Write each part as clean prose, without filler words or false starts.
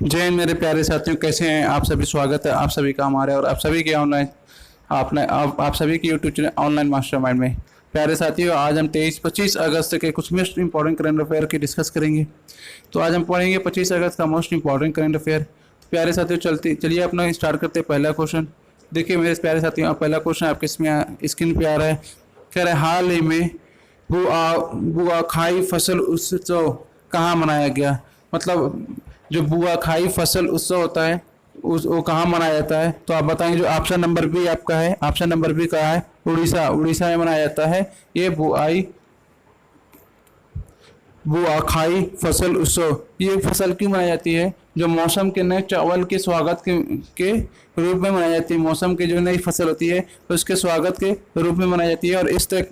जय हिंद मेरे प्यारे साथियों, कैसे हैं आप सभी। स्वागत है आप सभी का हमारे और आप सभी के ऑनलाइन आप सभी के यूट्यूब चैनल ऑनलाइन मास्टरमाइंड में। प्यारे साथियों, आज हम 23-25 अगस्त के कुछ मोस्ट इंपॉर्टेंट करंट अफेयर की डिस्कस करेंगे। तो आज हम पढ़ेंगे 25 अगस्त का मोस्ट इंपॉर्टेंट करंट अफेयर। प्यारे साथियों, चलिए अपना स्टार्ट करते हैं। पहला क्वेश्चन देखिए मेरे प्यारे साथियों, पहला क्वेश्चन आपके स्क्रीन पे आ रहा है। कह रहा है हाल ही में बुआखाई फसल उत्सव कहाँ मनाया गया। मतलब जो बुआखाई फसल उत्सव होता है वो कहाँ मनाया जाता है। तो आप बताएंगे। जो ऑप्शन नंबर बी आपका है, ऑप्शन नंबर बी का है उड़ीसा में मनाया जाता है ये बुआखाई फसल उत्सव। ये फसल क्यों मनाई जाती है? जो मौसम के नए चावल के स्वागत के रूप में मनाई जाती है। मौसम की जो नई फसल होती है तो उसके स्वागत के रूप में मनाई जाती है और इस तरह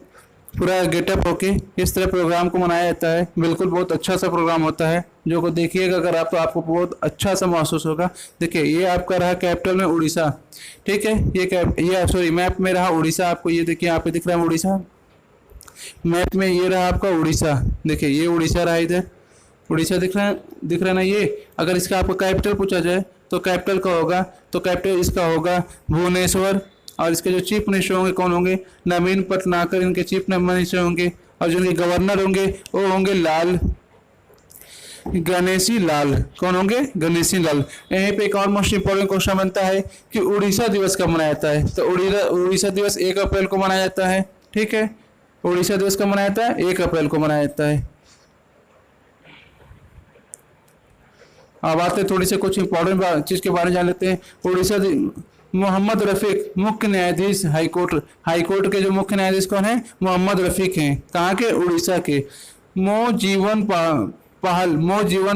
पूरा गेटअप होके इस तरह प्रोग्राम को मनाया जाता है। बिल्कुल बहुत अच्छा सा प्रोग्राम होता है जो को देखिएगा अगर आप, तो आपको बहुत अच्छा सा महसूस होगा। देखिए ये आपका रहा कैपिटल में उड़ीसा, ठीक है। ये सॉरी मैप में रहा उड़ीसा। आपको ये देखिए यहाँ पे दिख रहा है उड़ीसा मैप में। ये रहा आपका उड़ीसा, देखिए ये उड़ीसा रहा, इधर उड़ीसा दिख रहा है ना। ये अगर इसका आपको कैपिटल पूछा जाए तो कैपिटल का होगा, तो कैपिटल इसका होगा भुवनेश्वर। और इसके जो चीफ मिनिस्टर होंगे कौन होंगे? नवीन पटनायक इनके चीफ मिनिस्टर होंगे। और जो इनके गवर्नर होंगे वो होंगे गणेशी लाल। कौन होंगे? गणेशी लाल। यहीं पे एक और मोस्ट इंपोर्टेंट क्वेश्चन बनता है कि उड़ीसा दिवस कब मनाया जाता है। तो उड़ीसा दिवस 1 अप्रैल को मनाया जाता है, ठीक है। उड़ीसा दिवस कब मनाया जाता है? 1 अप्रैल को मनाया जाता है। अब आते थोड़ी सी कुछ इंपॉर्टेंट चीज के बारे में जान लेते हैं। मोहम्मद रफीक मुख्य न्यायाधीश हाईकोर्ट के जो मुख्य न्यायाधीश कौन है? मोहम्मद रफीक हैं। कहाँ के? उड़ीसा के। मो जीवन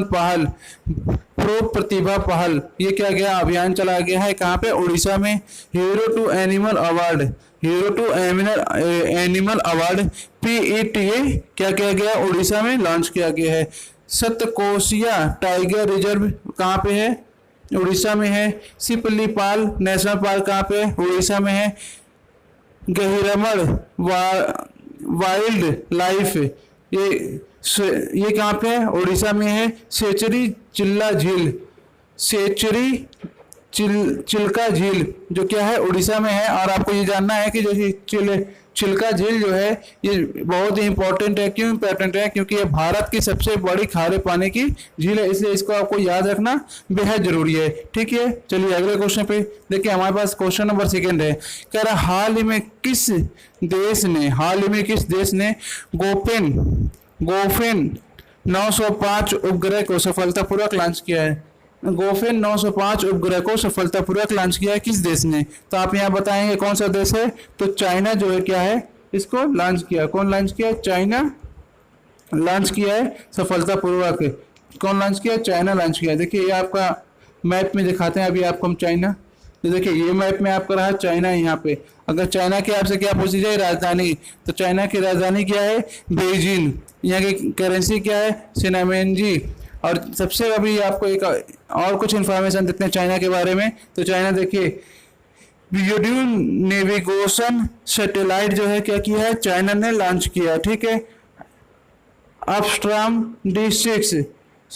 पहल प्रो प्रतिभा पहल, ये क्या गया अभियान चला गया है कहाँ पे? उड़ीसा में। Hero to animal award PETA क्या किया गया? उड़ीसा में लॉन्च किया गया है। सतकोशिया टाइगर रिजर्व कहाँ पे है? उड़ीसा में है। सिपलीपाल नेशनल पार्क कहाँ पे? उड़ीसा में है। गहिरमड़ वाइल्ड लाइफ ये कहाँ पे है? उड़ीसा में है। चिल्का झील जो क्या है? उड़ीसा में है। और आपको ये जानना है कि जो चिल्का झील जो है ये बहुत ही इंपॉर्टेंट है। क्यों इंपॉर्टेंट है? क्योंकि ये भारत की सबसे बड़ी खारे पानी की झील है, इसलिए इसको आपको याद रखना बेहद जरूरी है, ठीक है। चलिए अगले क्वेश्चन पे देखिए। हमारे पास क्वेश्चन नंबर 2 है। कह रहा हाल ही में किस देश ने गोफेन 905 उपग्रह को सफलतापूर्वक लॉन्च किया है। गोफेन 905 उपग्रह को सफलतापूर्वक लॉन्च किया है किस देश ने? तो आप यहाँ बताएंगे कौन सा देश है? तो चाइना जो है क्या है इसको लॉन्च किया। कौन लॉन्च किया? चाइना लॉन्च किया है सफलतापूर्वक। कौन लॉन्च किया? चाइना लॉन्च किया। देखिए ये आपका मैप में दिखाते हैं अभी आपको हम चाइना। तो देखिए ये मैप में आपका रहा चाइना। यहाँ पे अगर चाइना की आपसे क्या पूछी जाए राजधानी, तो चाइना की राजधानी क्या है? बीजिंग। यहाँ की करेंसी क्या है? सिनामेंजी। और सबसे अभी आपको एक और कुछ इन्फॉर्मेशन देते हैं चाइना के बारे में। तो चाइना देखिए वीडियो नेविगेशन सैटेलाइट जो है क्या किया है? चाइना ने लॉन्च किया, ठीक है। अपस्ट्राम D6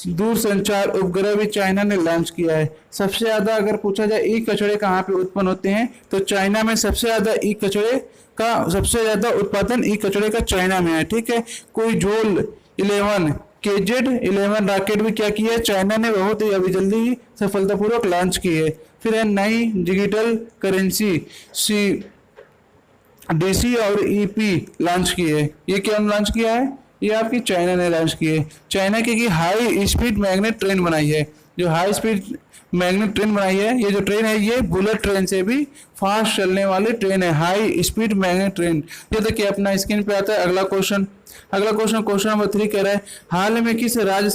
दूरसंचार उपग्रह भी चाइना ने लॉन्च किया है। सबसे ज्यादा अगर पूछा जाए ई कचरे कहाँ पे उत्पन्न होते हैं, तो चाइना में सबसे ज्यादा सबसे ज्यादा उत्पादन ई कचरे का चाइना में है, ठीक है। कोई झोल 11 KZ-11 रॉकेट भी क्या किया है? चाइना ने बहुत ही अभी जल्दी ही सफलतापूर्वक लॉन्च की है। फिर है नई डिजिटल करेंसी DC और EP लॉन्च की है। ये क्या लॉन्च किया है? ये आपकी चाइना ने लॉन्च की है। चाइना की हाई स्पीड मैग्नेट ट्रेन बनाई है। जो हाई स्पीड मैग्नेट ट्रेन बनाई है, ये जो ट्रेन है ये बुलेट ट्रेन से भी फास्ट चलने वाली ट्रेन है, हाई स्पीड मैग्नेट ट्रेन। ये देखिए अपना स्क्रीन पे आता है अगला क्वेश्चन क्वेश्चन नंबर 3 कह रहा है हाल ही में किस राज्य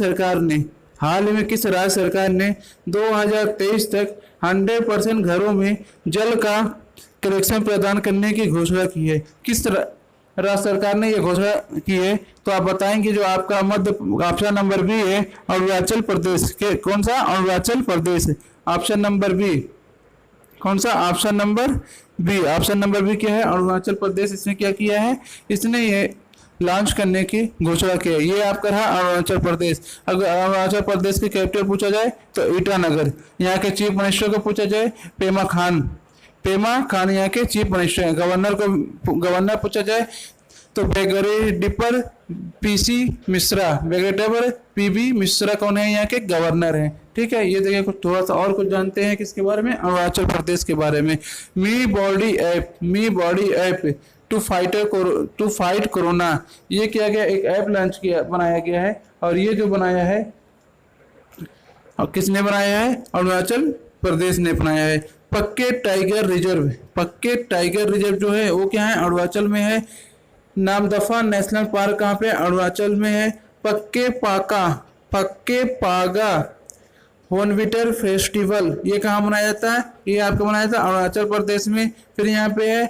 सरकार ने 2023 तक 100% घरों में जल का कनेक्शन प्रदान करने की घोषणा की है? किस राज्य सरकार ने यह घोषणा की है? तो आप बताएंगे। जो आपका ऑप्शन नंबर बी है अरुणाचल प्रदेश के। कौन सा? Arunachal Pradesh. Option number B कौन सा? ऑप्शन नंबर बी क्या है? अरुणाचल प्रदेश। इसने क्या किया है? इसने ये लॉन्च करने की घोषणा की है। ये आपका रहा अरुणाचल प्रदेश। अगर अरुणाचल प्रदेश की कैपिटल पूछा जाए तो ईटानगर। यहाँ के चीफ मिनिस्टर को पूछा जाए पेमा खान। पेमा खान यहाँ के चीफ मिनिस्टर हैं। गवर्नर पूछा जाए तो brigadier PC Mishra. Brigadier PB Mishra कौन है? यहाँ के गवर्नर हैं। ठीक है, ये देखिए कुछ थोड़ा सा और कुछ जानते हैं किसके बारे में, अरुणाचल प्रदेश के बारे में। मी बॉडी ऐप टू फाइट कोरोना, ये किया गया, एक ऐप लॉन्च किया, बनाया गया है। और ये जो बनाया है, और किसने बनाया है? अरुणाचल प्रदेश ने बनाया है। पक्के टाइगर रिजर्व जो है वो क्या है? अरुणाचल में है। नामदफा नेशनल पार्क कहाँ पे? अरुणाचल में है। पक्के पागा होनविटर फेस्टिवल ये कहाँ मनाया जाता है? ये आपको मनाया जाता है अरुणाचल प्रदेश में। फिर यहाँ पे है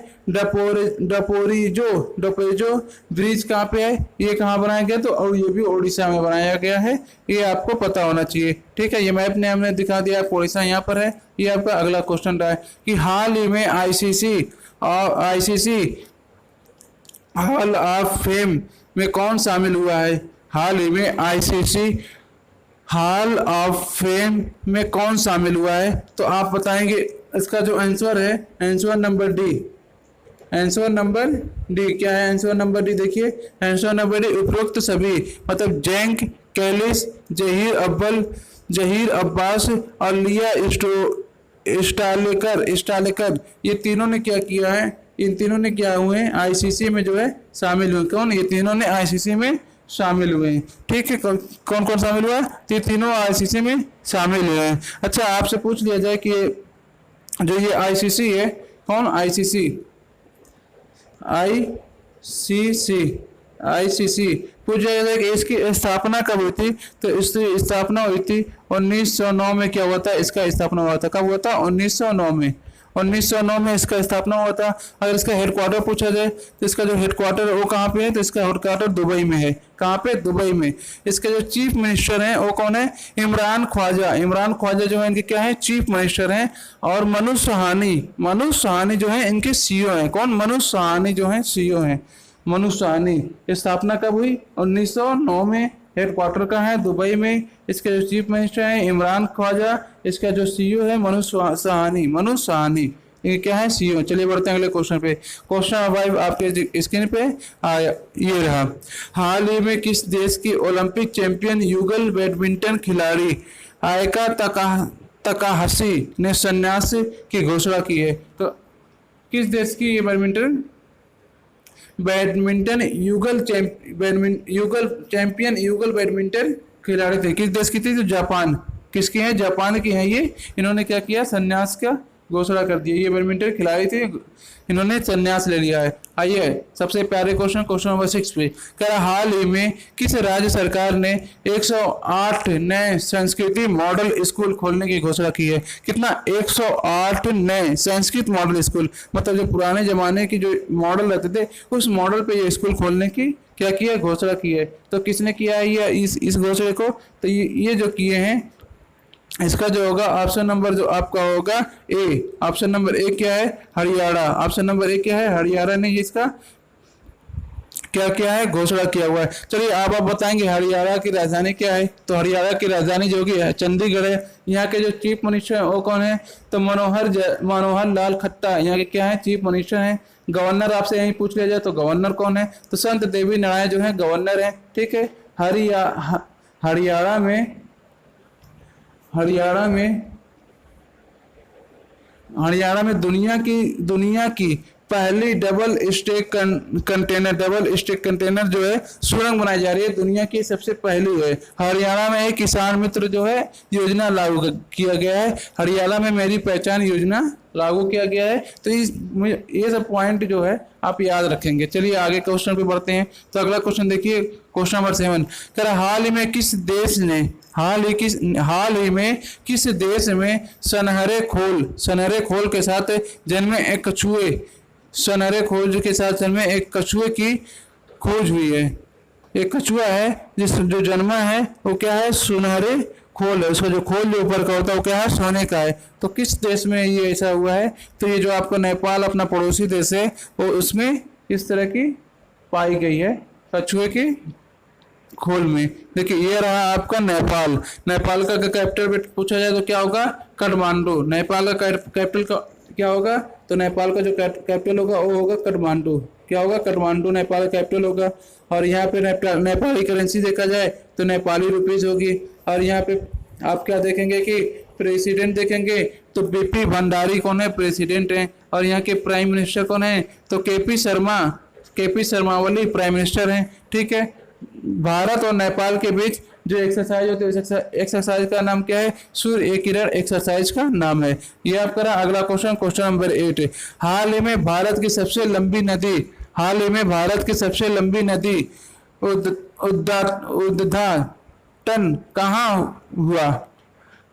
डपोरिजो ब्रिज कहाँ पे है? ये कहाँ बनाया गया? तो और ये भी उड़ीसा में बनाया गया है। ये आपको पता होना चाहिए। ठीक है, ये मैप ने हमने दिखा दिया, उड़ीसा यहाँ पर है। ये आपका अगला क्वेश्चन रहा है कि हाल ही में आईसीसी हॉल ऑफ फेम में कौन शामिल हुआ है? हाल ही में आईसीसी हॉल ऑफ फेम में कौन शामिल हुआ है? तो आप बताएंगे इसका जो आंसर है, आंसर नंबर डी। क्या है आंसर नंबर डी? देखिए आंसर नंबर डी, उपरोक्त सभी, मतलब जैंक कैलिस, जहीर अब्बास और लिया स्टालेकर, ये तीनों ने क्या किया है? इन तीनों ने क्या हुए हैं? आईसीसी में जो है शामिल हुए। कौन? ये तीनों ने आईसीसी में शामिल हुए हैं। ठीक है, कौन कौन शामिल हुआ? तो तीनों आईसीसी में शामिल हुए हैं। अच्छा, आपसे पूछ लिया जाए कि जो ये आईसीसी है, कौन? आईसीसी पूछ जाएगा कि इसकी स्थापना कब हुई थी? तो इसकी स्थापना हुई थी 1909 में। क्या हुआ था? इसका स्थापना हुआ था। कब हुआ था? 1909 में। 1909 में इसका स्थापना हुआ था। अगर इसका हेडक्वार्टर पूछा जाए तो इसका जो हेडक्वार्टर है वो कहाँ पे है? तो इसका हेडक्वार्टर दुबई में है। कहाँ पे? दुबई में। इसके जो चीफ मिनिस्टर हैं वो कौन है? इमरान ख्वाजा जो है इनके क्या है? चीफ मिनिस्टर हैं। और मनोज सहानी जो है इनके सीईओ हैं। कौन? मनोज सहानी जो है सीईओ हैं। मनोज सहानी। स्थापना कब हुई? 1909 में। हेडक्वार्टर का है दुबई में। इसके जो चीफ मिनिस्टर हैं इमरान ख्वाजा, इसका जो सीईओ है मनोज सहानी, ये क्या है? सीईओ। चलिए बढ़ते हैं अगले क्वेश्चन पे। क्वेश्चन नंबर 5 आपके स्क्रीन पे आया, ये रहा। हाल ही में किस देश की ओलंपिक चैंपियन युगल बैडमिंटन खिलाड़ी आयका तकाहाशी ने संन्यास की घोषणा की है? तो किस देश की ये बैडमिंटन युगल बैडमिंटन खिलाड़ी थे? किस देश की थी? तो जापान। किसकी है? जापान की है ये। इन्होंने क्या किया? संन्यास का घोषणा कर दिया। ये बैडमिंटन खिलाड़ी थे, इन्होंने संन्यास ले लिया है। आइए सबसे प्यारे क्वेश्चन नंबर 6 पे कह रहा, हाल ही में किस राज्य सरकार ने 108 नए संस्कृति मॉडल स्कूल खोलने की घोषणा की है? कितना? 108 नए संस्कृत मॉडल स्कूल, मतलब जो पुराने जमाने की जो मॉडल रहते थे उस मॉडल पे ये स्कूल खोलने की क्या किया? घोषणा की है। तो किसने किया है ये इस घोषणा को? तो ये जो किए हैं, इसका जो होगा ऑप्शन नंबर जो आपका होगा ए। ऑप्शन नंबर ए क्या है? हरियाणा। ऑप्शन नंबर ए क्या है? हरियाणा ने इसका क्या किया है? घोषणा किया हुआ है। चलिए आप बताएंगे हरियाणा की राजधानी क्या है? तो हरियाणा की राजधानी जो कि है चंडीगढ़ है। यहाँ के जो चीफ मिनिस्टर है वो कौन है? तो मनोहर लाल खट्टर यहाँ के क्या है? चीफ मिनिस्टर हैं। गवर्नर आपसे यही पूछ लिया जाए तो गवर्नर कौन है? तो संत देवी नारायण जो है गवर्नर है। ठीक है, हरियाणा में दुनिया की पहली डबल स्टेक कंटेनर जो है सुरंग बनाई जा रही है। दुनिया की सबसे पहली है। हरियाणा में एक किसान मित्र जो है योजना लागू किया गया है। हरियाणा में मेरी पहचान योजना लागू किया गया है। तो ये सब पॉइंट जो है आप याद रखेंगे। चलिए आगे क्वेश्चन पे बढ़ते हैं। तो अगला क्वेश्चन देखिए, क्वेश्चन नंबर 7 कह रहा, हाल ही में किस देश में सनहरे खोल के साथ जन्मे एक कछुए की खोज हुई है? एक कछुआ है जो जन्मा है वो क्या है? सुनहरे खोल है। उसका जो खोल जो ऊपर का होता है वो क्या है? सोने का है। तो किस देश में ये ऐसा हुआ है? तो ये जो आपका नेपाल अपना पड़ोसी देश है वो उसमें इस तरह की पाई गई है। कछुए की खोल में। देखिए ये रहा आपका नेपाल। नेपाल का कैपिटल पूछा जाए तो क्या होगा, काठमांडू। नेपाल का कैपिटल का क्या होगा, तो नेपाल का जो कैपिटल होगा वो होगा काठमांडू। क्या होगा, काठमांडू नेपाल का कैपिटल होगा। और यहाँ पे नेपाली करेंसी देखा जाए तो नेपाली रुपीज होगी। और यहाँ पे आप क्या देखेंगे कि प्रेसिडेंट देखेंगे तो बीपी भंडारी कौन है, प्रेसिडेंट हैं। और यहाँ के प्राइम मिनिस्टर कौन है, तो KP Sharma Oli prime minister हैं। ठीक है। भारत और नेपाल के बीच जो एक्सरसाइज होती है, एक्सरसाइज का नाम क्या है, सूर्य किरण एक्सरसाइज का नाम है। ये आपका रहा अगला क्वेश्चन, क्वेश्चन नंबर 8। हाल ही में भारत की सबसे लंबी नदी, हाल ही में भारत की सबसे लंबी नदी उद्घाटन कहाँ हुआ।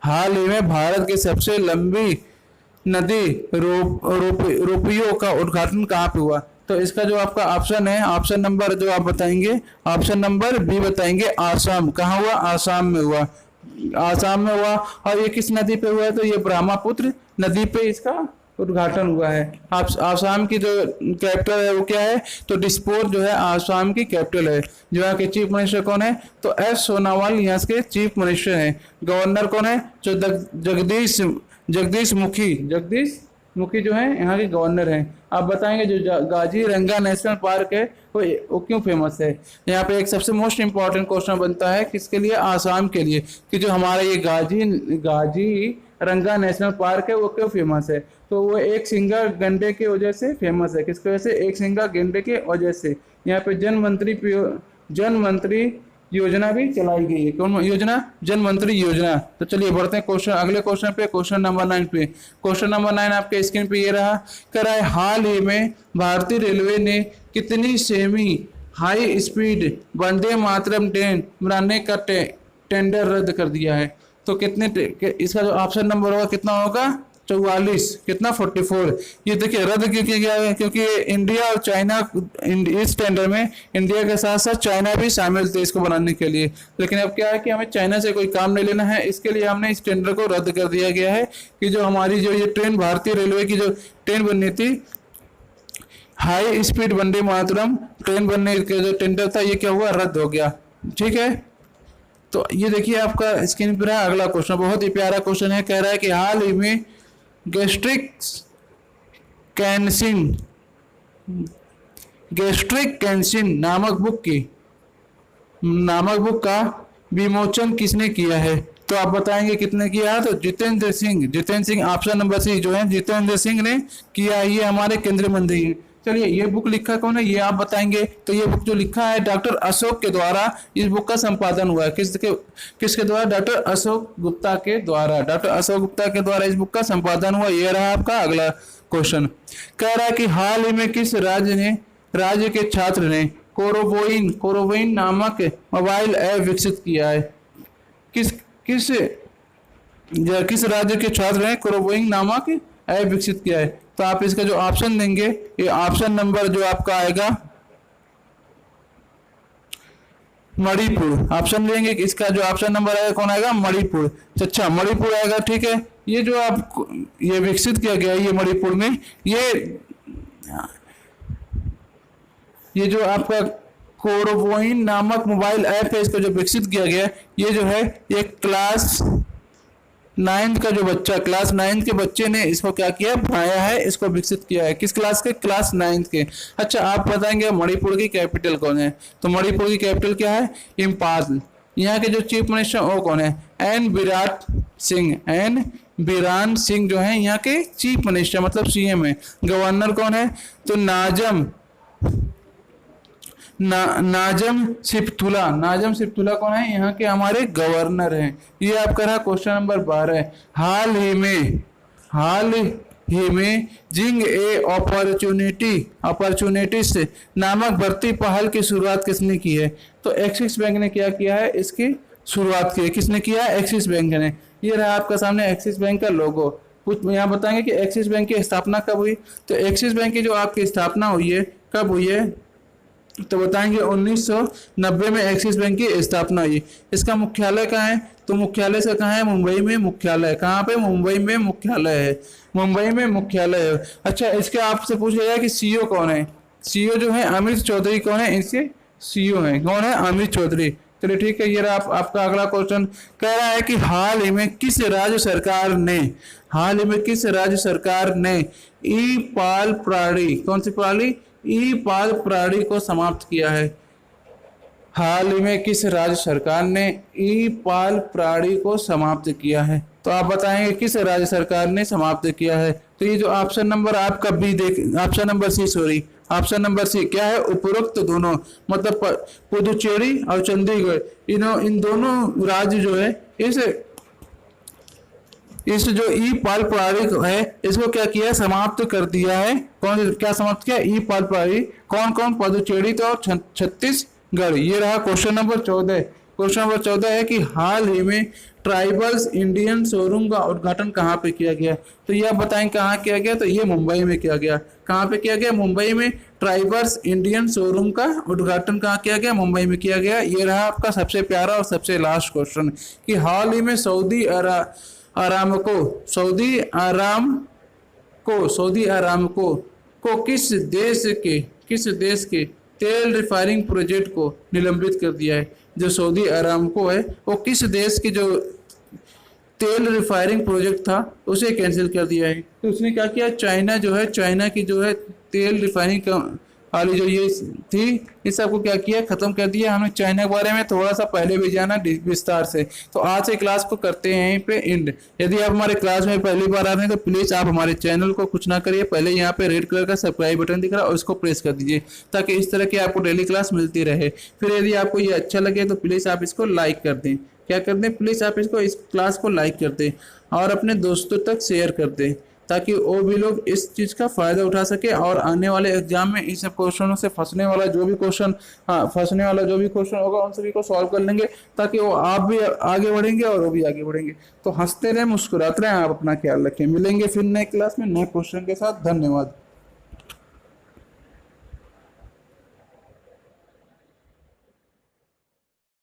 हाल ही में भारत की सबसे लंबी नदी रोपियो का उद्घाटन कहाँ पे हुआ। तो इसका जो आपका ऑप्शन है, ऑप्शन नंबर जो आप बताएंगे, ऑप्शन नंबर बी बताएंगे, आसाम। कहाँ हुआ, आसाम में हुआ, आसाम में हुआ। और ये किस नदी पे हुआ है, तो ये ब्रह्मपुत्र नदी पे इसका उद्घाटन हुआ है। आसाम की जो कैपिटल है वो क्या है, तो दिसपुर जो है आसाम की कैपिटल है। जो यहाँ के चीफ मिनिस्टर कौन है, तो एस सोनोवाल यहाँ के चीफ मिनिस्टर हैं। गवर्नर कौन है, जो जगदीश मुखी जो है यहाँ के गवर्नर हैं। आप बताएंगे जो काजीरंगा नेशनल पार्क है वो क्यों फेमस है। यहाँ पे एक सबसे मोस्ट इम्पोर्टेंट क्वेश्चन बनता है किसके लिए, आसाम के लिए, कि जो हमारा ये काजीरंगा नेशनल पार्क है वो क्यों फेमस है। तो वो एक सिंगा गंडे की वजह से फेमस है। किसकी वजह से, एक सिंगा गंडे की वजह से। यहाँ पे जन मंत्री योजना भी चलाई गई है। कौन योजना, जन मंत्री योजना। तो चलिए बढ़ते हैं क्वेश्चन, अगले क्वेश्चन पे, क्वेश्चन नंबर 9 पे। क्वेश्चन नंबर 9 आपके स्क्रीन पे ये रहा, करा है हाल ही में भारतीय रेलवे ने कितनी semi high speed Vande Mataram train बनाने का टेंडर रद्द कर दिया है। तो कितने, इसका जो ऑप्शन नंबर होगा कितना होगा, 44, कितना 44। ये देखिए रद्द क्यों किया गया है, क्योंकि इंडिया और चाइना इस टेंडर में इंडिया के साथ साथ चाइना भी शामिल थे इसको बनाने के लिए। लेकिन अब क्या है कि हमें चाइना से कोई काम नहीं लेना है, इसके लिए हमने इस टेंडर को रद्द कर दिया गया है कि जो हमारी जो ये ट्रेन, भारतीय रेलवे की जो ट्रेन बननी थी, high speed Vande Mataram train बनने का जो टेंडर था, ये क्या हुआ, रद्द हो गया। ठीक है। तो ये देखिए आपका स्क्रीन पर है अगला क्वेश्चन, बहुत ही प्यारा क्वेश्चन है। कह रहा है कि हाल ही में गैस्ट्रिक कैंसिन नामक बुक का विमोचन किसने किया है। तो आप बताएंगे कितने किया है, तो Jitendra Singh option number C जो है जितेंद्र सिंह ने किया। ये हमारे केंद्रीय मंत्री हैं। चलिए ये बुक लिखा कौन है, ये आप बताएंगे। तो ये बुक जो लिखा है डॉक्टर अशोक के द्वारा, इस बुक का संपादन हुआ है किसके द्वारा, डॉक्टर अशोक गुप्ता के द्वारा। डॉक्टर अशोक गुप्ता के द्वारा इस बुक का संपादन हुआ। ये रहा आपका अगला क्वेश्चन। कह रहा है कि हाल ही में किस राज्य के छात्र ने कोरोबोइन नामक मोबाइल ऐप विकसित किया है। किस राज्य के छात्र ने कोरोबोइन नामक ऐप विकसित किया है। तो आप इसका जो ऑप्शन देंगे, ये ऑप्शन नंबर जो आपका आएगा मणिपुर। ऑप्शन लेंगे, इसका जो ऑप्शन नंबर आएगा कौन आएगा, मणिपुर। अच्छा मणिपुर आएगा। ठीक है। ये जो आप ये विकसित किया गया है ये मणिपुर में, ये जो आपका कोरोबोइन नामक मोबाइल ऐप है, इसको जो विकसित किया गया, ये जो है एक क्लास 9 का जो बच्चा, क्लास 9 के बच्चे ने इसको क्या किया, बनाया है, इसको विकसित किया है। किस क्लास के, क्लास 9 के। अच्छा आप बताएंगे मणिपुर की कैपिटल कौन है। तो मणिपुर की कैपिटल क्या है, इम्फाल। यहाँ के जो चीफ मिनिस्टर वो कौन है, एन बिरान सिंह जो है यहाँ के चीफ मिनिस्टर, मतलब सीएम है। गवर्नर कौन है, तो नाजम सिप्तुला कौन है, यहाँ के हमारे गवर्नर हैं। ये आपका रहा क्वेश्चन नंबर 12। हाल ही में जिंग ए अपॉर्चुनिटीज नामक भर्ती पहल की शुरुआत किसने की है। तो एक्सिस बैंक ने क्या किया है, इसकी शुरुआत की है। किसने किया है, एक्सिस बैंक ने। ये रहा आपका सामने एक्सिस बैंक का लोगो। कुछ यहाँ बताएंगे कि एक्सिस बैंक की स्थापना कब हुई। तो एक्सिस बैंक की जो आपकी स्थापना हुई है कब हुई है, तो बताएंगे 1990 में एक्सिस बैंक की स्थापना हुई। इसका मुख्यालय कहाँ है, तो मुख्यालय से कहाँ है, मुंबई में मुख्यालय। कहाँ पे, मुंबई में मुख्यालय है, मुंबई में मुख्यालय है। अच्छा इसके आपसे पूछ लिया कि सीईओ कौन है। सीईओ जो है अमित चौधरी कौन है, सीईओ हैं। कौन है? अमित चौधरी। चलिए ठीक है, ये रहा आपका अगला क्वेश्चन। कह रहा है कि हाल ही में किस राज्य सरकार ने ई पाल प्रणाली, कौन सी प्रणाली? ई पाल प्रणाली को समाप्त किया है। हाल ही में किस राज्य सरकार ने ई पाल प्रणाली को समाप्त किया है? तो आप बताएंगे किस राज्य सरकार ने समाप्त किया है। तो ये जो ऑप्शन नंबर आपका बी देख, option number C, sorry option number C क्या है? उपरोक्त दोनों, मतलब पुदुचेरी और चंडीगढ़, इन दोनों राज्य जो है इस जो ई पाल प्रणाली है इसको क्या किया? समाप्त कर दिया है। कौन क्या समाप्त किया? ई पाल प्रणाली। कौन कौन? पुदुचेरी तो और छत्तीसगढ़। ये रहा क्वेश्चन नंबर 14। क्वेश्चन नंबर 14 है कि हाल ही में ट्राइबल्स इंडियन शोरूम का उद्घाटन कहाँ पे किया गया? तो ये आप बताएं कहाँ किया गया? तो ये मुंबई में किया गया। कहाँ पे किया गया? मुंबई में। ट्राइबल्स इंडियन शोरूम का उद्घाटन कहाँ किया गया? मुंबई में किया गया। ये रहा आपका सबसे प्यारा और सबसे लास्ट क्वेश्चन कि हाल ही में सऊदी अरामको को किस देश के तेल रिफाइनिंग प्रोजेक्ट को निलंबित कर दिया है? जो सऊदी अरामको है वो किस देश की जो तेल रिफाइनिंग प्रोजेक्ट था उसे कैंसिल कर दिया है। तो उसने क्या किया? चाइना की जो है तेल रिफाइनिंग वाली जो ये थी इस सबको क्या किया? खत्म कर दिया। हमने चाइना के बारे में थोड़ा सा पहले भी जाना विस्तार से। तो आज से क्लास को करते हैं यहीं पे एंड। यदि आप हमारे क्लास में पहली बार आ रहे हैं तो प्लीज आप हमारे चैनल को कुछ ना करिए, पहले यहाँ पे रेड कलर का सब्सक्राइब बटन दिख रहा है और उसको प्रेस कर दीजिए ताकि इस तरह की आपको डेली क्लास मिलती रहे। फिर यदि आपको ये अच्छा लगे तो प्लीज आप इसको लाइक कर दें। क्या कर दें? प्लीज आप इस क्लास को लाइक कर दें और अपने दोस्तों तक शेयर कर दें ताकि वो भी लोग इस चीज़ का फ़ायदा उठा सके और आने वाले एग्जाम में इन सब क्वेश्चनों से फंसने वाला जो भी क्वेश्चन होगा उन सभी को सॉल्व कर लेंगे ताकि वो आप भी आगे बढ़ेंगे और वो भी आगे बढ़ेंगे। तो हंसते रहें, मुस्कुराते रहें, आप अपना ख्याल रखें। मिलेंगे फिर नए क्लास में नए क्वेश्चन के साथ। धन्यवाद।